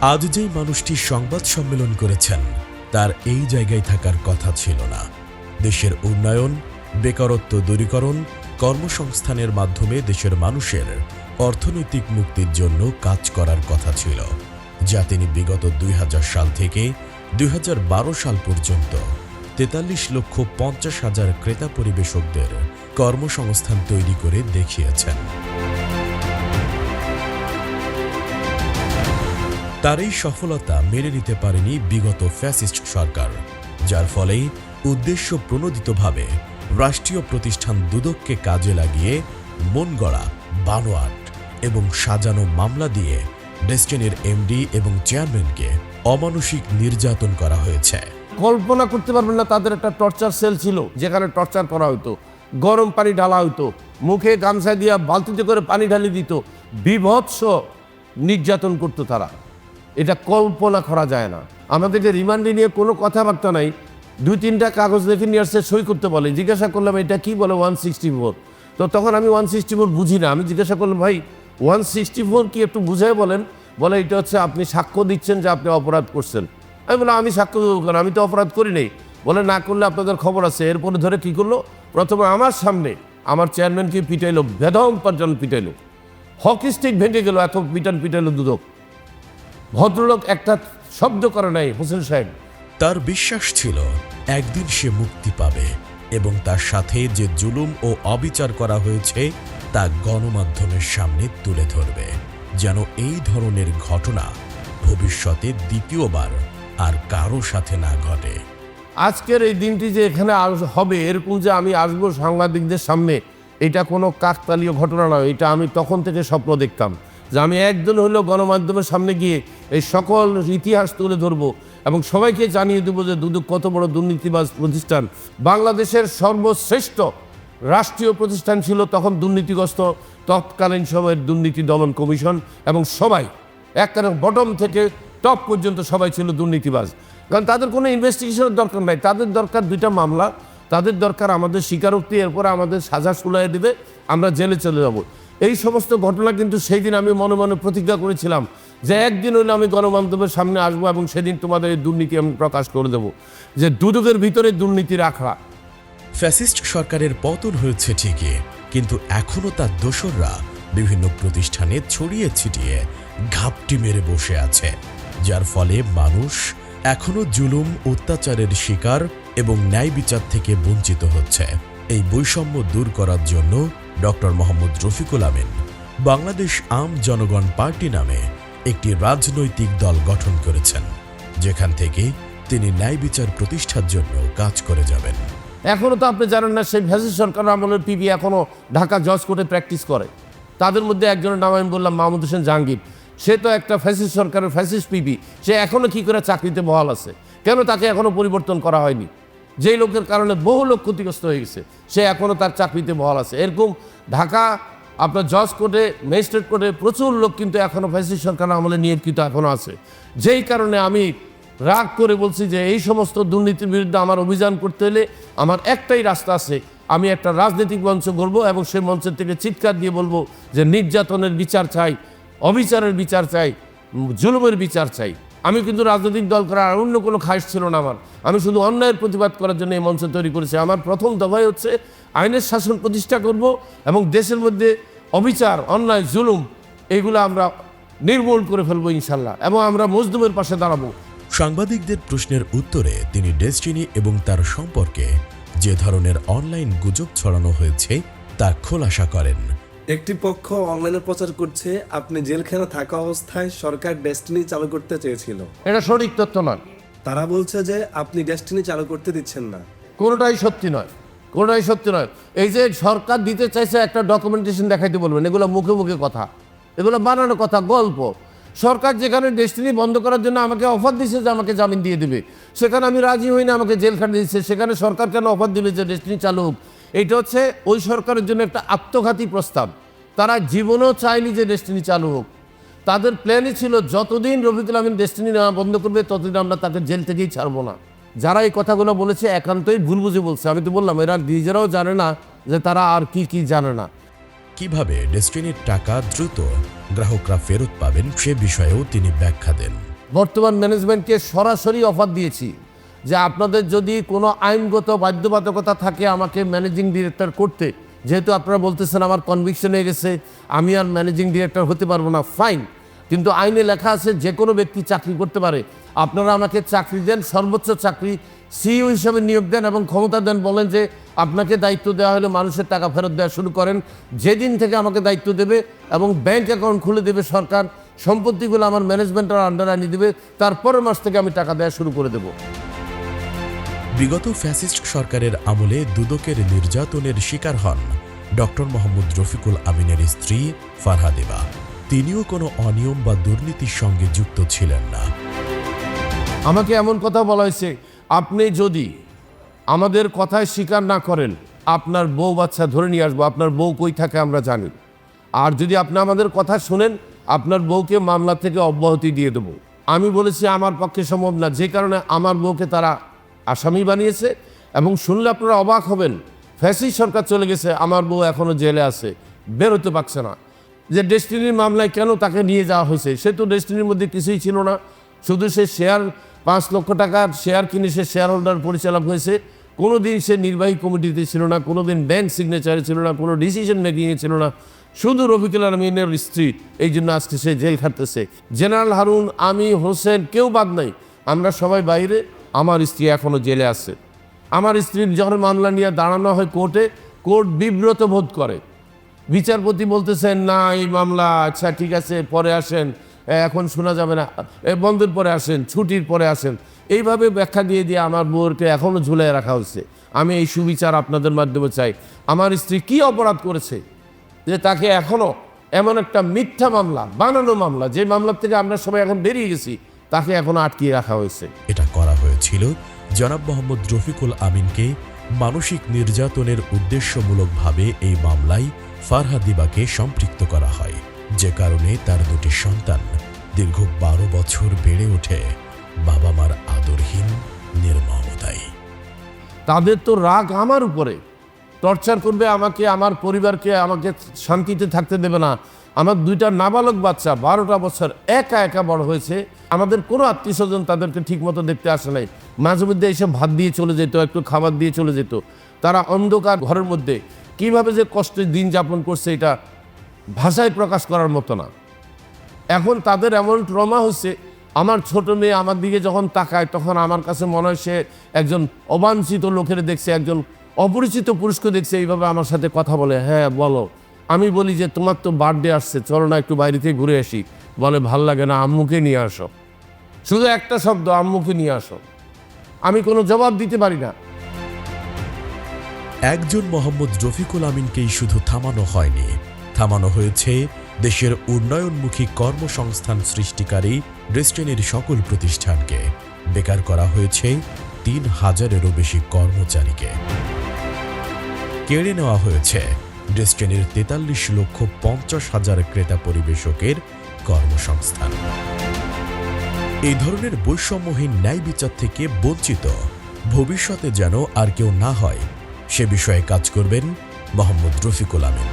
আজ যেই মানুষটি সংবাদ সম্মেলন করেছেন তার এই জায়গায় থাকার কথা ছিল না। দেশের উন্নয়ন, বেকারত্ব দূরীকরণ, কর্মসংস্থানের মাধ্যমে দেশের মানুষের অর্থনৈতিক মুক্তির জন্য কাজ করার কথা ছিল, যা তিনি বিগত 2000 সাল থেকে 2012 সাল পর্যন্ত 43,50,000 ক্রেতা পরিবেশকদের কর্মসংস্থান তৈরি করে দেখিয়েছেন। তার এই সফলতা মেনে নিতে পারেনি বিগত ফ্যাসিস্ট সরকার, যার ফলে উদ্দেশ্য প্রণোদিতভাবে রাষ্ট্রীয় প্রতিষ্ঠান দুদককে কাজে লাগিয়ে মন গড়া, বানোয়াট এবং সাজানো মামলা দিয়ে ডেস্টিনির এমডি এবং চেয়ারম্যানকে অমানসিক নির্যাতন করা হয়েছে। কল্পনা করতে পারবেন না, তাদের একটা টর্চার সেল ছিল যেখানে টর্চার করা হতো, গরম পানি ঢালা হতো, মুখে গামছা দিয়া বালতিতে করে পানি ঢালি দিত, বীভৎস নির্যাতন করতো তারা। এটা কল্পনা করা যায় না। আমাদেরকে রিমান্ডে নিয়ে কোনো কথাবার্তা নাই, 2-3টা কাগজ লিখে নিয়ে আসছে, সই করতে বলে। জিজ্ঞাসা করলাম এটা কি বলে 164। তো তখন আমি 164 বুঝি না। আমি জিজ্ঞাসা করলাম ভাই 164 কি একটু বুঝাই বলেন। বলে এটা হচ্ছে আপনি সাক্ষ্য দিচ্ছেন যে আপনি অপরাধ করছেন। আমি বললাম আমি সাক্ষ্য দেবো কেন, আমি তো অপরাধ করি নেই। বলে না করলে আপনাদের খবর আছে। এরপরে ধরে কী করলো, প্রথমে আমার সামনে আমার চেয়ারম্যানকে পিটাইলো, বেদম পর্যন্ত পিটাইলো, হকি স্টিক ভেঙে গেল, এত পিটাইলো দুদক। ভদ্রলোক একটা শব্দ করে নাই হোসেন সাহেব। তার বিশ্বাস ছিল একদিন সে মুক্তি পাবে এবং তার সাথে যে জুলুম ও অবিচার করা হয়েছে তা গণমাধ্যমের সামনে তুলে ধরবে, যেন এই ধরনের ঘটনা ভবিষ্যতে দ্বিতীয়বার আর কারো সাথে না ঘটে। আজকের এই দিনটি যে এখানে হবে, এরকম যে আমি আসবো সাংবাদিকদের সামনে, এটা কোনো কাকতালীয় ঘটনা নয়। এটা আমি তখন থেকে স্বপ্ন দেখতাম যে আমি একদিন হলেও গণমাধ্যমের সামনে গিয়ে এই সকল ইতিহাস তুলে ধরবো এবং সবাইকে জানিয়ে দেবো যে দুদক কত বড় দুর্নীতিবাজ প্রতিষ্ঠান। বাংলাদেশের সর্বশ্রেষ্ঠ রাষ্ট্রীয় প্রতিষ্ঠান ছিল তখন দুর্নীতিগ্রস্ত তৎকালীন সময়ের দুর্নীতি দমন কমিশন, এবং সবাই একবারে বটম থেকে টপ পর্যন্ত সবাই ছিল দুর্নীতিবাজ। কারণ তাদের কোনো ইনভেস্টিগেশনের দরকার নাই, তাদের দরকার 2টা মামলা, তাদের দরকার আমাদের স্বীকারোক্তি, এরপরে আমাদের সাজা শুনাই দেবে, আমরা জেলে চলে যাব। এই সমস্ত ঘটনা কিন্তু সেই দিন আমি মনে মনে প্রতিজ্ঞা করেছিলাম যে একদিন হলে আমি গণমাধ্যমের সামনে আসবো এবং সেদিন তোমাদের এই দুর্নীতি আমি প্রকাশ করে দেব, যে দুদকের ভিতরে দুর্নীতি রাখা। ফ্যাসিস্ট সরকারের পতন হয়েছে ঠিকই, কিন্তু এখনও তার দোসররা বিভিন্ন প্রতিষ্ঠানে ছড়িয়ে ছিটিয়ে ঘাপটি মেরে বসে আছে, যার ফলে মানুষ এখনও জুলুম, অত্যাচারের শিকার এবং ন্যায় বিচার থেকে বঞ্চিত হচ্ছে। এই বৈষম্য দূর করার জন্য ডক্টর মোহাম্মদ রফিকুল আমিন বাংলাদেশ আম জনগণ পার্টি নামে একটি রাজনৈতিক দল গঠন করেছেন, যেখান থেকে তিনি ন্যায় বিচার প্রতিষ্ঠার জন্য কাজ করে যাবেন। এখনও তো আপনি জানেন না, সেই ফ্যাসিস্ট সরকার আমলের পিপি এখনও ঢাকা জজ কোর্টে প্র্যাকটিস করে। তাদের মধ্যে একজনের নাম আমি বললাম মাহমুদ হোসেন জাহাঙ্গীর। সে তো একটা ফ্যাসিস্ট সরকারের ফ্যাসিস্ট পিপি, সে এখনও কী করে চাকরিতে বহাল আছে? কেন তাকে এখনও পরিবর্তন করা হয়নি? যেই লোকের কারণে বহু লোক ক্ষতিগ্রস্ত হয়ে গেছে, সে এখনও তার চাকরিতে বহাল আছে। এরকম ঢাকা আপনার জজ কোর্টে, ম্যাজিস্ট্রেট কোর্টে প্রচুর লোক কিন্তু এখনও ফ্যাসিস্ট সরকার আমলে নিয়োজিত এখনও আছে। যেই কারণে আমি রাগ করে বলছি যে এই সমস্ত দুর্নীতির বিরুদ্ধে আমার অভিযান করতে হলে আমার একটাই রাস্তা আছে, আমি একটা রাজনৈতিক মঞ্চ করব এবং সেই মঞ্চের থেকে চিৎকার দিয়ে বলবো যে নির্যাতনের বিচার চাই, অবিচারের বিচার চাই, জুলুমের বিচার চাই। আমি কিন্তু রাজনৈতিক দল করার আর অন্য কোনো খায়শ ছিল না আমার। আমি শুধু অন্যায়ের প্রতিবাদ করার জন্য এই মঞ্চ তৈরি করেছি। আমার প্রথম দফাই হচ্ছে আইনের শাসন প্রতিষ্ঠা করব এবং দেশের মধ্যে অবিচার, অন্যায়, জুলুম এইগুলো আমরা নির্মূল করে ফেলবো ইনশাল্লাহ, এবং আমরা মজলুমের পাশে দাঁড়াবো। সাংবাদিকদের প্রশ্নের উত্তরে তিনি ডেস্টিনি এবং তার সম্পর্কে যে ধরনের অনলাইন গুজব ছড়ানো হয়েছে তা খোলাসা করেন। একটি পক্ষ অনলাইনে প্রচার করছে আপনি জেলখানা থাকা অবস্থায় সরকার ডেস্টিনি চালু করতে চেয়েছিল। এটা সঠিক তথ্য নয়। তারা বলছে যে আপনি ডেস্টিনি চালু করতে দিচ্ছেন না। কোনোটাই সত্যি নয়, কোনোটাই সত্যি নয়। এই যে সরকার দিতে চাইছে একটা ডকুমেন্টেশন দেখাইতে বলবেন, এগুলো মুখে মুখে কথা, এগুলো বানানো কথা, গল্প। সরকার যেখানে ডেস্টিনি বন্ধ করার জন্য আমাকে অফার দিচ্ছে যে আমাকে জামিন দিয়ে দেবে, সেখানে আমি রাজি হই না, আমাকে জেলখানা দিচ্ছে। সেখানে সরকার কেন অফার দিবে যে ডেস্টিনি চালু হোক? এইটা হচ্ছে ওই সরকারের জন্য একটা আত্মঘাতী প্রস্তাব। তারা জীবনেও চায়নি যে ডেস্টিনি চালু হোক। তাদের প্ল্যানই ছিল যতদিন রফিকুল আমিন ডেস্টিনি নেওয়া বন্ধ করবে ততদিন আমরা তাকে জেল থেকেই ছাড়বো না। যারা এই কথাগুলো বলেছে একান্তই ভুল বুঝে বলছে। আমি তো বললাম এরা নিজেরাও জানে না যে তারা আর কি জানে না। কিভাবে ডেস্টিনির টাকা দ্রুত গ্রাহকরা ফেরত পাবেন সে বিষয়েও তিনি ব্যাখ্যা দেন। বর্তমান ম্যানেজমেন্টকে সরাসরি অফার দিয়েছি যে আপনাদের যদি কোনো আইনগত বাধ্যবাধকতা থাকে আমাকে ম্যানেজিং ডিরেক্টর করতে, যেহেতু আপনারা বলতেছেন আমার কনভিকশন হয়ে গেছে আমি আর ম্যানেজিং ডিরেক্টর হতে পারবো না, ফাইন, কিন্তু আইনে লেখা আছে যে কোনো ব্যক্তি চাকরি করতে পারে, আপনারা আমাকে চাকরি দেন, সর্বোচ্চ চাকরি সিইও হিসাবে নিয়োগ দেন এবং ক্ষমতা দেন, বলেন যে আপনাকে দায়িত্ব দেওয়া হলে মানুষের টাকা ফেরত দেওয়া শুরু করেন। যেদিন থেকে আমাকে দায়িত্ব দেবে এবং ব্যাংক অ্যাকাউন্ট খুলে দেবে সরকার, সম্পত্তিগুলো আমার ম্যানেজমেন্টের আন্ডারে আনিয়ে দেবে, তারপরের মাস থেকে আমি টাকা দেওয়া শুরু করে দেবো। বিগত ফ্যাসিস্ট সরকারের আমলে দুদকের নির্যাতনের শিকার হন ডক্টর মোহাম্মদ রফিকুল আমিনের স্ত্রী ফারহাদেবা। তিনিও কোনো অনিয়ম বা দুর্নীতির সঙ্গে যুক্ত ছিলেন না। আমাকে এমন কথা বলা হয়েছে, আপনি যদি আমাদের কথায় স্বীকার না করেন আপনার বউ বাচ্চা ধরে নিয়ে আসবো, আপনার বউ কই থাকে আমরা জানি, আর যদি আপনি আমাদের কথা শুনেন আপনার বউকে মামলা থেকে অব্যাহতি দিয়ে দেবো। আমি বলেছি আমার পক্ষে সম্ভব না, যে কারণে আমার বউকে তারা আসামি বানিয়েছে এবং শুনলে আপনারা অবাক হবেন, ফ্যাসিস্ট সরকার চলে গেছে, আমার বউ এখনও জেলে আছে, বেরোতে পারছে না। যে ডেস্টিনির মামলায় কেন তাকে নিয়ে যাওয়া হয়েছে, সে তো ডেস্টিনির মধ্যে কিছুই ছিল না, শুধু সে শেয়ার 5 লক্ষ টাকার শেয়ার কিনে সে শেয়ার হোল্ডার পরিচালক হয়েছে, কোনো দিন সে নির্বাহী কমিটিতে ছিল না, কোনো দিন ব্যাংক সিগনেচারে ছিল না, কোনো ডিসিশন মেকিংয়ে ছিল না, শুধু রফিকুল আমিনের স্ত্রী, এই জন্য আজকে সে জেল খাটতেছে। জেনারেল হারুন, আমি, হোসেন, কেউ বাদ নাই, আমরা সবাই বাইরে, আমার স্ত্রী এখনও জেলে আছে। আমার স্ত্রীর যখন মামলা নিয়ে দাঁড়ানো হয় কোর্টে, কোর্ট বিব্রত বোধ করে, বিচারপতি বলতেছেন না এই মামলা, আচ্ছা ঠিক আছে পরে আসেন, এখন শোনা যাবে না, বন্ধের পরে আসেন, ছুটির পরে আসেন, এইভাবে ব্যাখ্যা দিয়ে দিয়ে আমার বউকে এখনও ঝুলিয়ে রাখা হচ্ছে। আমি এই সুবিচার আপনাদের মাধ্যমে চাই, আমার স্ত্রী কি অপরাধ করেছে যে তাকে এখনও এমন একটা মিথ্যা মামলা, বানানো মামলা, যে মামলার থেকে আমরা সবাই এখন বেরিয়ে গেছি, তাকে এখনও আটকিয়ে রাখা হয়েছে। এটা করা হয়েছিল জনাব মোহাম্মদ রফিকুল আমিনকে মানসিক নির্যাতনের উদ্দেশ্যমূলকভাবে এই মামলায় ফারহাদিবাকে সম্পৃক্ত করা হয়, যে কারণে তার 2টি সন্তান দীর্ঘ 12 বছর বেড়ে ওঠে বাবা মার আদরহীন নির্মমতায়। তাদের তো রাগ আমার উপরে, টর্চার করবে আমাকে, আমার পরিবারকে, আমাকে শান্তিতে থাকতে দেবে না। আমার 2টা নাবালক বাচ্চা 12টা বছর একা একা বড় হয়েছে, আমাদের কোনো আত্মীয় স্বজন তাদেরকে ঠিকমতো দেখতে আসে নাই, মাঝে মধ্যে এসে ভাত দিয়ে চলে যেত, একটু খাবার দিয়ে চলে যেত। তারা অন্ধকার ঘরের মধ্যে কীভাবে যে কষ্টের দিন যাপন করছে এটা ভাষায় প্রকাশ করার মতো না। এখন তাদের এমন ট্রমা হচ্ছে, আমার ছোট মেয়ে আমার দিকে যখন তাকায় তখন আমার কাছে মনে হয় সে একজন অবাঞ্ছিত লোকের দেখছে, একজন অপরিচিত পুরুষকে দেখছে, এইভাবে আমার সাথে কথা বলে। হ্যাঁ বলো। আমি বলি যে তোমার তো বার্থডে আসছে, চলো না একটু বাইরে থেকে ঘুরে আসি। বলে ভাল লাগে না, আম্মুকে নিয়ে আসো। শুধু একটা শব্দ, আম্মুকে নিয়ে আসো। আমি কোনো জবাব দিতে পারি না। একজন মোহাম্মদ রফিকুল আমিনকেই শুধু থামানো হয়নি, থামানো হয়েছে দেশের উন্নয়নমুখী কর্মসংস্থান সৃষ্টিকারী ডেস্টিনির সকল প্রতিষ্ঠানকে, বেকার করা হয়েছে 3000-এরও বেশি কর্মচারীকে, কেড়ে নেওয়া হয়েছে ডেস্টিনির 43,50,000 ক্রেতা পরিবেশকের কর্মসংস্থান। এই ধরনের বৈষম্যহীন ন্যায় বিচার থেকে বঞ্চিত ভবিষ্যতে যেন আর কেউ না হয়, সে বিষয়ে কাজ করবেন মোহাম্মদ রফিকুল আমিন।